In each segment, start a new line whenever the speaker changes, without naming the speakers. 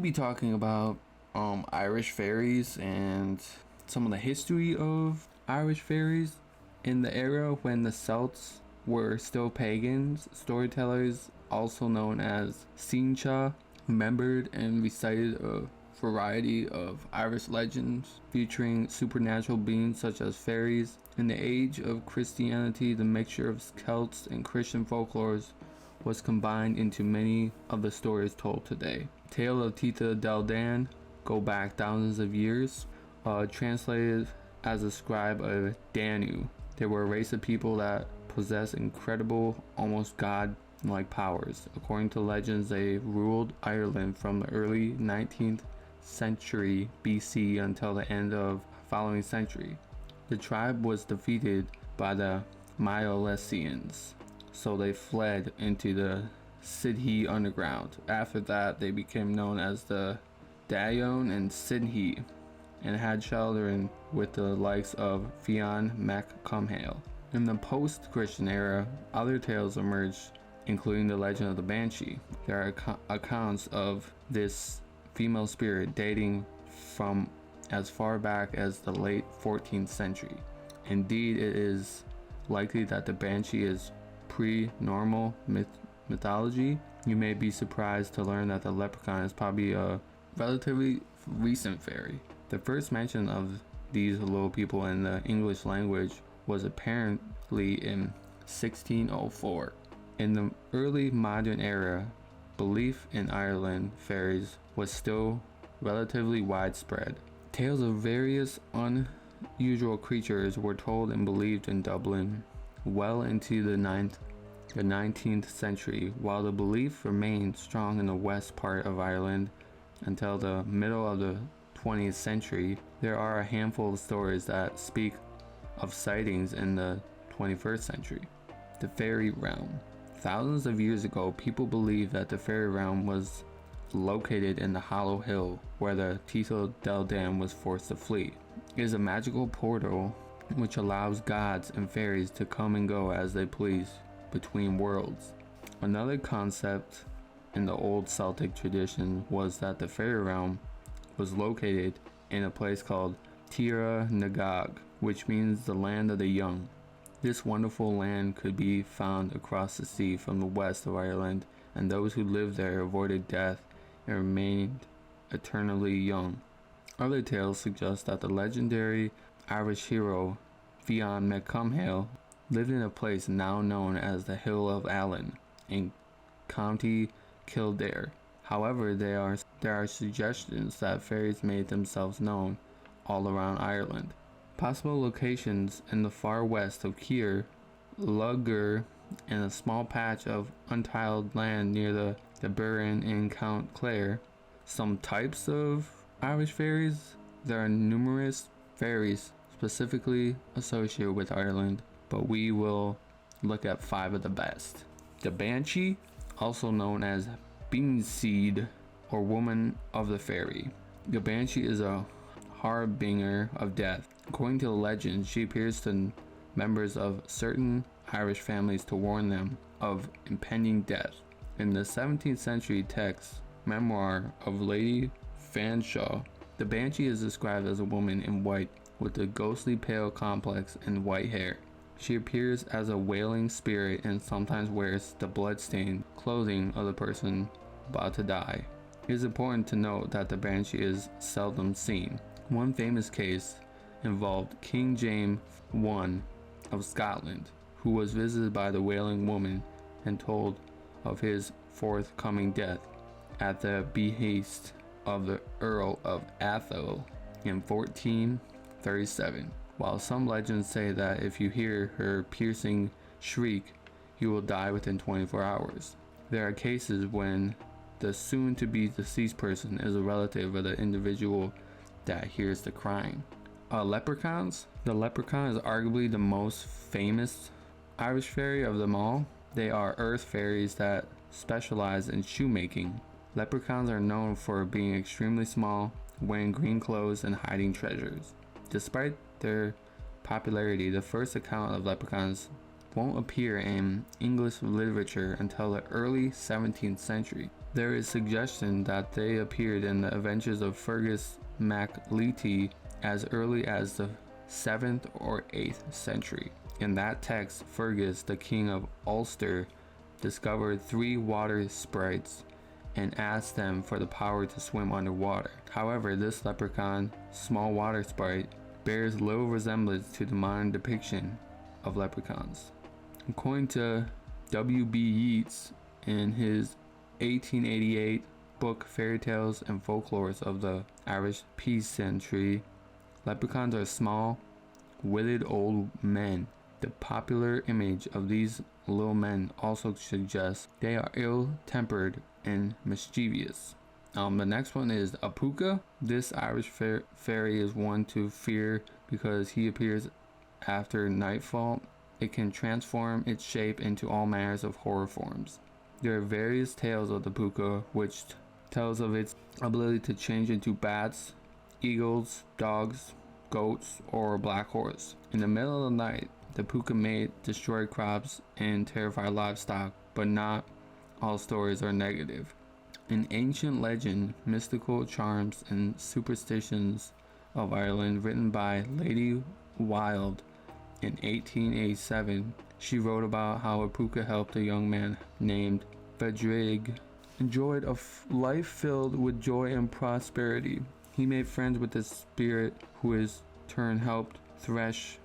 be talking about Irish fairies and some of the history of Irish fairies. In the era when the Celts were still pagans, storytellers, also known as Sincha, remembered and recited a variety of Irish legends featuring supernatural beings such as fairies. In the age of Christianity, the mixture of Celts and Christian folklores was combined into many of the stories told today. Tale of Tita Del Dan go back thousands of years, translated as a scribe of Danu. They were a race of people that possessed incredible, almost god-like powers. According to legends, they ruled Ireland from the early 19th century BC until the end of the following century. The tribe was defeated by the Milesians, so they fled into the Sidhe underground. After that, they became known as the Dayon and Sidhe, and had children with the likes of Fionn Mac Cumhale. In the post-Christian era, other tales emerged, including the legend of the Banshee. There are accounts of this female spirit dating from as far back as the late 14th century. Indeed, it is likely that the Banshee is pre-normal mythology. You may be surprised to learn that the leprechaun is probably a relatively recent fairy. The first mention of these little people in the English language was apparently in 1604. In the early modern era, belief in Ireland fairies was still relatively widespread. Tales of various unusual creatures were told and believed in Dublin well into the 19th century, while the belief remained strong in the west part of Ireland until the middle of the 20th century. There are a handful of stories that speak of sightings in the 21st century. The fairy realm. Thousands of years ago, people believed that the fairy realm was located in the Hollow Hill where the Tito Del Dan was forced to flee. It is a magical portal which allows gods and fairies to come and go as they please between worlds. Another concept in the old Celtic tradition was that the fairy realm was located in a place called Tira Nagog, which means the land of the young. This wonderful land could be found across the sea from the west of Ireland, and those who lived there avoided death and remained eternally young. Other tales suggest that the legendary Irish hero Fionn Mac Cumhale lived in a place now known as the Hill of Allen in County Kildare. However, there are suggestions that fairies made themselves known all around Ireland. Possible locations in the far west of Keir, Lugger, and a small patch of untiled land near the Burren in Count Clare. Some types of Irish fairies. There are numerous fairies specifically associated with Ireland, but we will look at 5 of the best. The Banshee, also known as Beanseed or Woman of the Fairy. The Banshee is a harbinger of death. According to the legend, she appears to members of certain Irish families to warn them of impending death. In the 17th century text memoir of Lady Fanshawe, the Banshee is described as a woman in white with a ghostly pale complex and white hair. She appears as a wailing spirit and sometimes wears the blood-stained clothing of the person about to die. It is important to note that the Banshee is seldom seen. One famous case involved King James I of Scotland, who was visited by the wailing woman and told of his forthcoming death at the behest of the Earl of Atholl in 1437. While some legends say that if you hear her piercing shriek, you will die within 24 hours. There are cases when the soon-to-be deceased person is a relative of the individual that hears the crying. Leprechauns. The leprechaun is arguably the most famous Irish fairy of them all. They are earth fairies that specialize in shoemaking. Leprechauns are known for being extremely small, wearing green clothes, and hiding treasures. Despite their popularity, the first account of leprechauns won't appear in English literature until the early 17th century. There is suggestion that they appeared in the adventures of Fergus MacLeity as early as the 7th or 8th century. In that text, Fergus, the king of Ulster, discovered 3 water sprites and asked them for the power to swim underwater. However, this leprechaun, small water sprite, bears little resemblance to the modern depiction of leprechauns. According to W.B. Yeats in his 1888 book Fairy Tales and Folklores of the Irish Peasantry, leprechauns are small, withered old men. The popular image of these little men also suggests they are ill-tempered and mischievous. The next one is a puka. This Irish fairy is one to fear because he appears after nightfall. It can transform its shape into all manners of horror forms. There are various tales of the puka, which tells of its ability to change into bats, eagles, dogs, goats, or a black horse. In the middle of the night, the puka may destroy crops and terrify livestock, but not all stories are negative. In ancient legend, mystical charms and superstitions of Ireland, written by Lady Wilde in 1887, she wrote about how a puka helped a young man named Fedrig enjoyed a life filled with joy and prosperity. He made friends with the spirit, who in turn helped thresh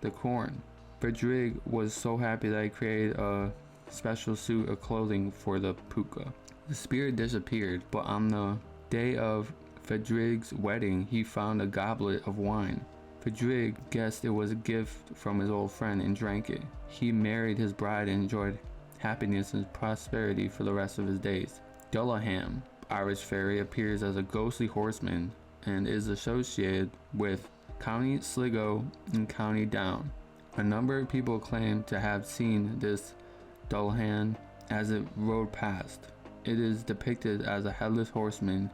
the corn. Fedrig was so happy that he created a special suit of clothing for the puka. The spirit disappeared, but on the day of Fedrig's wedding, he found a goblet of wine. Fedrig guessed it was a gift from his old friend and drank it. He married his bride and enjoyed happiness and prosperity for the rest of his days. Dullahan, Irish fairy, appears as a ghostly horseman and is associated with County Sligo and County Down. A number of people claim to have seen this Dullahan as it rode past. It is depicted as a headless horseman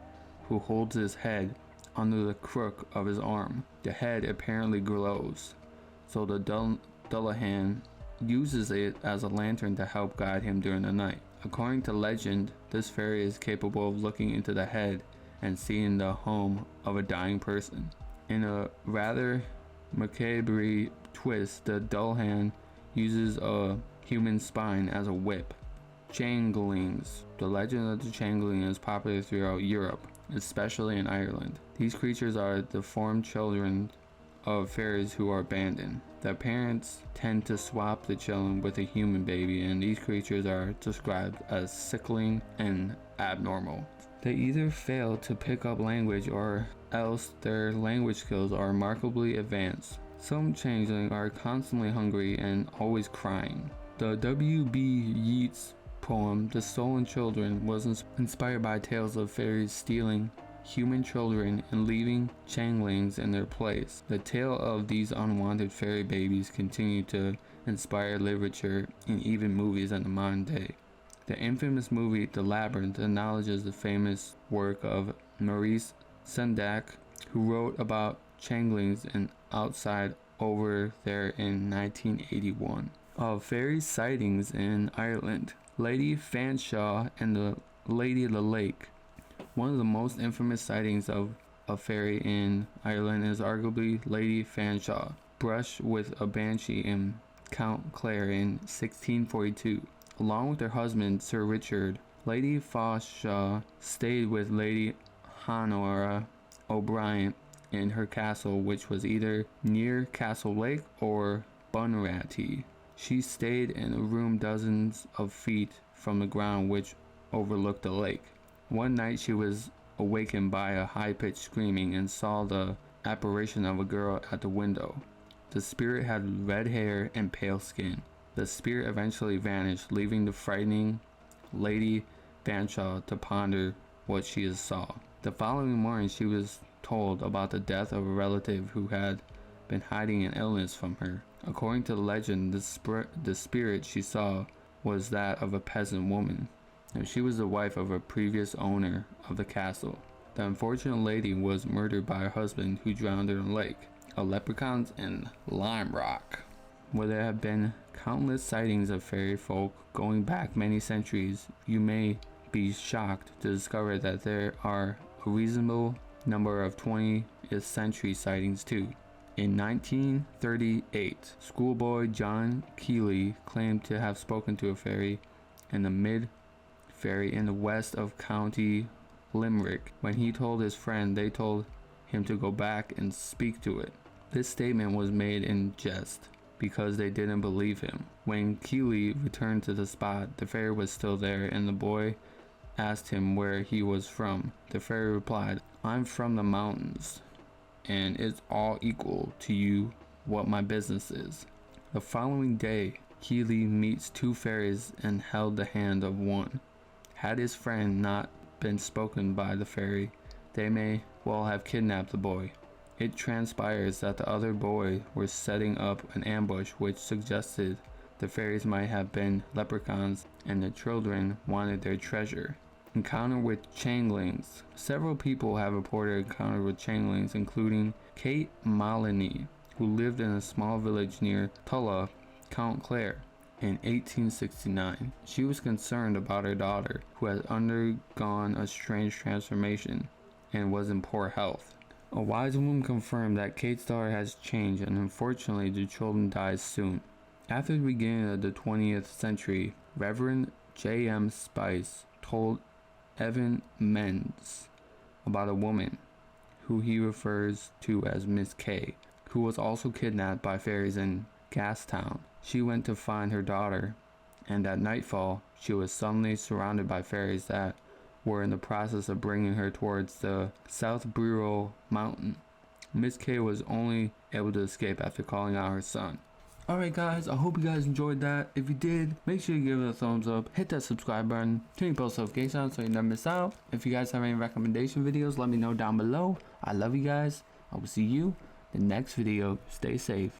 who holds his head under the crook of his arm. The head apparently glows, so the Dullahan uses it as a lantern to help guide him during the night. According to legend, this fairy is capable of looking into the head and seeing the home of a dying person. In a rather macabre twist, the Dullahan uses a human spine as a whip. Changelings. The legend of the changeling is popular throughout Europe, especially in Ireland. These creatures are deformed children of fairies who are abandoned. Their parents tend to swap the children with a human baby, and these creatures are described as sickling and abnormal. They either fail to pick up language or else their language skills are remarkably advanced. Some changelings are constantly hungry and always crying. The W.B. Yeats poem The Stolen Children was inspired by tales of fairies stealing human children and leaving changelings in their place. The tale of these unwanted fairy babies continued to inspire literature and even movies in the modern day. The infamous movie The Labyrinth acknowledges the famous work of Maurice Sendak, who wrote about changelings and outside over there in 1981. Of fairy sightings in Ireland, Lady Fanshawe and the Lady of the Lake. One of the most infamous sightings of a fairy in Ireland is arguably Lady Fanshawe, brushed with a banshee in Count Clare in 1642. Along with her husband, Sir Richard, Lady Fanshawe stayed with Lady Honora O'Brien in her castle, which was either near Castle Lake or Bunratty. She stayed in a room dozens of feet from the ground which overlooked the lake. One night she was awakened by a high-pitched screaming and saw the apparition of a girl at the window. The spirit had red hair and pale skin. The spirit eventually vanished, leaving the frightening Lady Fanshawe to ponder what she saw. The following morning she was told about the death of a relative who had been hiding an illness from her. According to the legend, the spirit she saw was that of a peasant woman, and she was the wife of a previous owner of the castle. The unfortunate lady was murdered by her husband, who drowned in a lake. Leprechauns in Lime Rock, where there have been countless sightings of fairy folk going back many centuries. You may be shocked to discover that there are a reasonable number of 20th century sightings too. In 1938, schoolboy John Keeley claimed to have spoken to a fairy in the mid-fairy in the west of County Limerick. When he told his friend, they told him to go back and speak to it. This statement was made in jest because they didn't believe him. When Keeley returned to the spot, the fairy was still there, and the boy asked him where he was from. The fairy replied, "I'm from the mountains, and it's all equal to you what my business is." The following day, Keeley meets two fairies and held the hand of one. Had his friend not been spoken by the fairy, they may well have kidnapped the boy. It transpires that the other boy was setting up an ambush, which suggested the fairies might have been leprechauns and the children wanted their treasure. Encounter with changelings. Several people have reported encounters with changelings, including Kate Maloney, who lived in a small village near Tulla, Count Clare, in 1869. She was concerned about her daughter, who had undergone a strange transformation and was in poor health. A wise woman confirmed that Kate's daughter has changed, and unfortunately the children died soon. After the beginning of the 20th century, Reverend J.M. Spice told Evan Menz about a woman, who he refers to as Miss K, who was also kidnapped by fairies in Gastown. She went to find her daughter, and at nightfall she was suddenly surrounded by fairies that were in the process of bringing her towards the South Bureau Mountain. Miss K was only able to escape after calling out her son. Alright guys, I hope you guys enjoyed that. If you did, make sure you give it a thumbs up, hit that subscribe button, turn your post notifications so you never miss out. If you guys have any recommendation videos, let me know down below. I love you guys. I will see you in the next video. Stay safe.